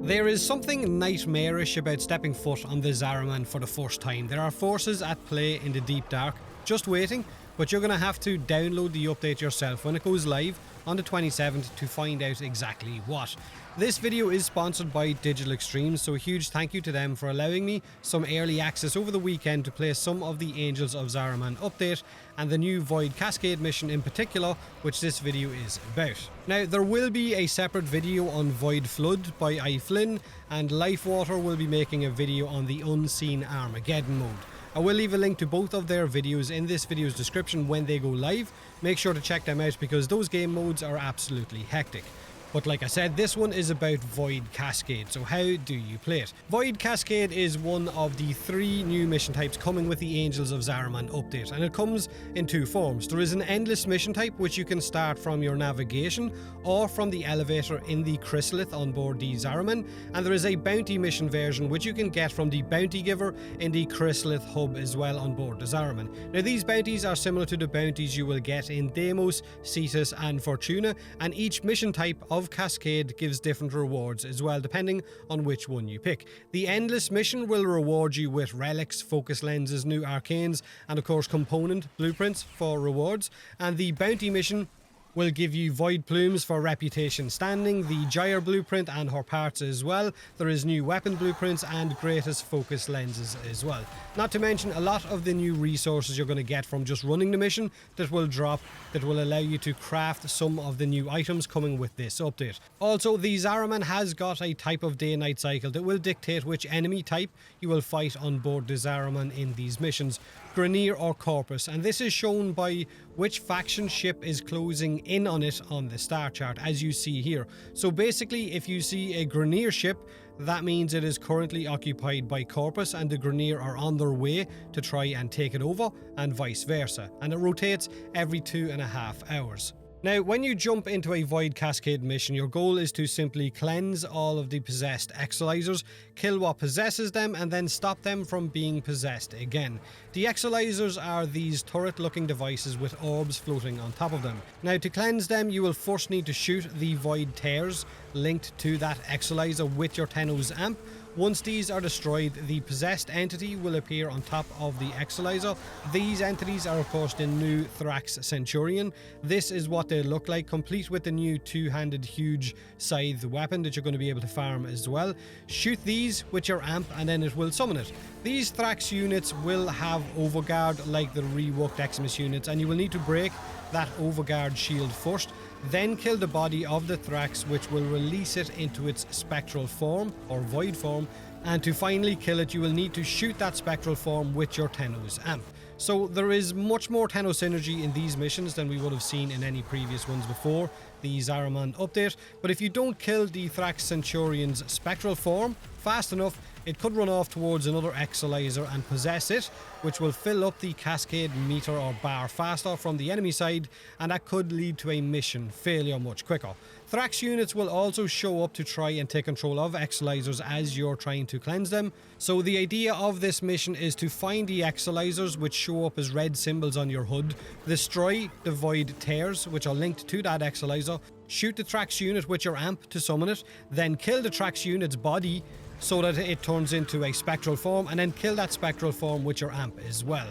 There is something nightmarish about stepping foot on the Zariman for the first time. There are forces at play in the deep dark, just waiting, but you're going to have to download the update yourself when it goes live on the 27th to find out exactly what. This video is sponsored by Digital Extremes, so a huge thank you to them for allowing me some early access over the weekend to play some of the Angels of Zariman update and the new Void Cascade mission in particular, which this video is about. Now, there will be a separate video on Void Flood by iFlynn, and Lifewater will be making a video on the Unseen Armageddon mode. I will leave a link to both of their videos in this video's description when they go live. Make sure to check them out because those game modes are absolutely hectic. But like I said, this one is about Void Cascade, so how do you play it? Void Cascade is one of the 3 new mission types coming with the Angels of Zariman update, and it comes in 2 forms. There is an endless mission type which you can start from your navigation or from the elevator in the chrysalith on board the Zariman, and there is a bounty mission version which you can get from the bounty giver in the chrysalith hub as well on board the Zariman. Now, these bounties are similar to the bounties you will get in Deimos, Cetus and Fortuna, and each mission type of Cascade gives different rewards as well, depending on which one you pick. The Endless mission will reward you with relics, focus lenses, new arcanes, and of course component blueprints for rewards. And the Bounty mission will give you void plumes for reputation standing, the Gyre blueprint and her parts as well. There is new weapon blueprints and greatest focus lenses as well. Not to mention a lot of the new resources you're going to get from just running the mission that will drop, that will allow you to craft some of the new items coming with this update. Also, the Zariman has got a type of day-night cycle that will dictate which enemy type you will fight on board the Zariman in these missions, Grineer or Corpus, and this is shown by which faction ship is closing in on it on the star chart, as you see here. So basically, if you see a Grineer ship, that means it is currently occupied by Corpus and the Grineer are on their way to try and take it over, and vice versa, and it rotates every 2.5 hours. Now, when you jump into a Void Cascade mission, your goal is to simply cleanse all of the possessed exolizers, kill what possesses them, and then stop them from being possessed again. The exolizers are these turret-looking devices with orbs floating on top of them. Now, to cleanse them, you will first need to shoot the Void Tears linked to that exolizer with your Tenno's amp. Once these are destroyed, the possessed entity will appear on top of the exolizer. These entities are of course the new Thrax Centurion. This is what they look like, complete with the new 2-handed huge scythe weapon that you're going to be able to farm as well. Shoot these with your amp and then it will summon it. These Thrax units will have overguard like the reworked Eximus units, and you will need to break that overguard shield first, then kill the body of the Thrax, which will release it into its spectral form or void form, and to finally kill it you will need to shoot that spectral form with your Tenno's amp. So there is much more Tenno synergy in these missions than we would have seen in any previous ones before the Zariman update, but if you don't kill the Thrax Centurion's spectral form fast enough, it could run off towards another exolizer and possess it, which will fill up the cascade meter or bar faster from the enemy side, and that could lead to a mission failure much quicker. Thrax units will also show up to try and take control of exolizers as you're trying to cleanse them. So the idea of this mission is to find the exolizers which show up as red symbols on your HUD, destroy the Void Tears which are linked to that exolizer, shoot the Thrax unit with your amp to summon it, then kill the Thrax unit's body so that it turns into a spectral form, and then kill that spectral form with your amp as well.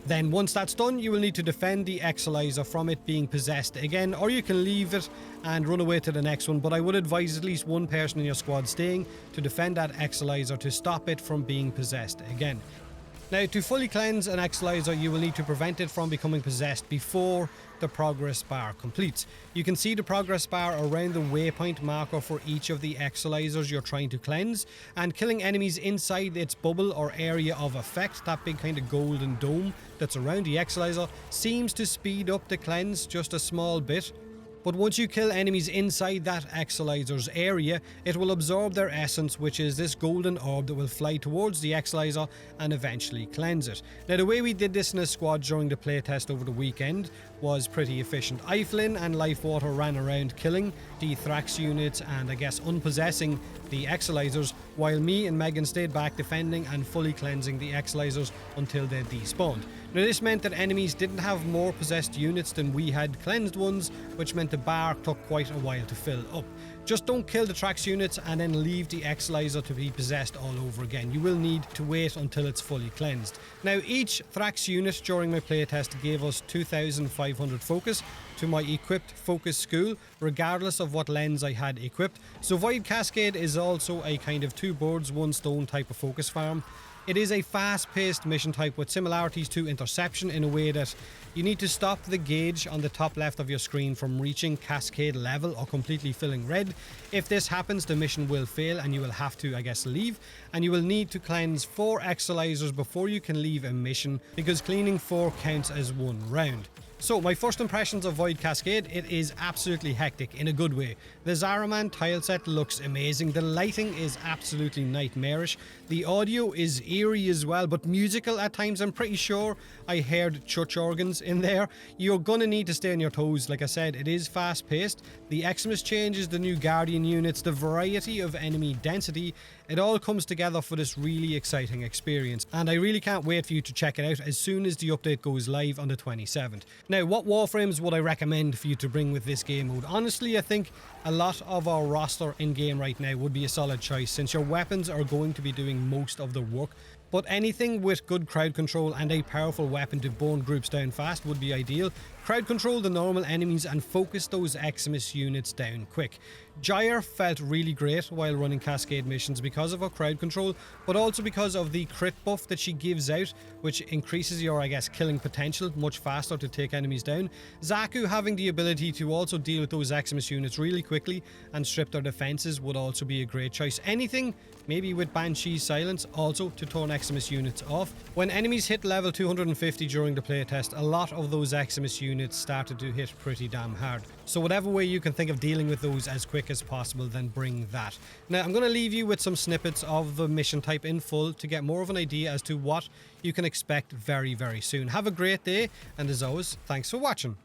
Then once that's done, you will need to defend the exolizer from it being possessed again, or you can leave it and run away to the next one, but I would advise at least one person in your squad staying to defend that exolizer to stop it from being possessed again. Now, to fully cleanse an exolizer, you will need to prevent it from becoming possessed before the progress bar completes. You can see the progress bar around the waypoint marker for each of the exolizers you're trying to cleanse, and killing enemies inside its bubble or area of effect, that big kind of golden dome that's around the exolizer, seems to speed up the cleanse just a small bit. But once you kill enemies inside that exolizer's area, it will absorb their essence, which is this golden orb that will fly towards the exolizer and eventually cleanse it. Now, the way we did this in a squad during the playtest over the weekend was pretty efficient. Iflin and Lifewater ran around killing the Thrax units and I guess unpossessing the Exilizers, while me and Megan stayed back defending and fully cleansing the Exilizers until they despawned. Now this meant that enemies didn't have more possessed units than we had cleansed ones, which meant the bar took quite a while to fill up. Just don't kill the Thrax units and then leave the Exilizer to be possessed all over again. You will need to wait until it's fully cleansed. Now each Thrax unit during my playtest gave us 2500 focus to my equipped focus school, regardless of what lens I had equipped. So Void Cascade is also a kind of 2 birds, 1 stone type of focus farm. It is a fast-paced mission type with similarities to Interception in a way that you need to stop the gauge on the top left of your screen from reaching Cascade level or completely filling red. If this happens, the mission will fail and you will have to, I guess, leave. And you will need to cleanse 4 Exilizers before you can leave a mission, because cleaning 4 counts as 1 round. So my first impressions of Void Cascade, it is absolutely hectic in a good way. The Zariman tileset looks amazing, the lighting is absolutely nightmarish, the audio is eerie as well, but musical at times. I'm pretty sure I heard church organs in there. You're gonna need to stay on your toes. Like I said, it is fast paced, the Xmas changes, the new Guardian units, the variety of enemy density, it all comes together for this really exciting experience, and I really can't wait for you to check it out as soon as the update goes live on the 27th. Now, what Warframes would I recommend for you to bring with this game mode? Honestly, I think a lot of our roster in game right now would be a solid choice, since your weapons are going to be doing most of the work. But anything with good crowd control and a powerful weapon to burn groups down fast would be ideal. Crowd control the normal enemies and focus those Xmas units down quick. Gyre felt really great while running Cascade missions because of her crowd control, but also because of the crit buff that she gives out, which increases your, I guess, killing potential much faster to take enemies down. Zaku having the ability to also deal with those Xmas units really quickly and strip their defenses would also be a great choice. Anything, maybe with Banshee's Silence, also to turn Xmas units off. When enemies hit level 250 during the playtest, a lot of those Xmas units started to hit pretty damn hard. So whatever way you can think of dealing with those as quick as possible, then bring that. Now I'm going to leave you with some snippets of the mission type in full to get more of an idea as to what you can expect very, very soon. Have a great day, and as always, thanks for watching.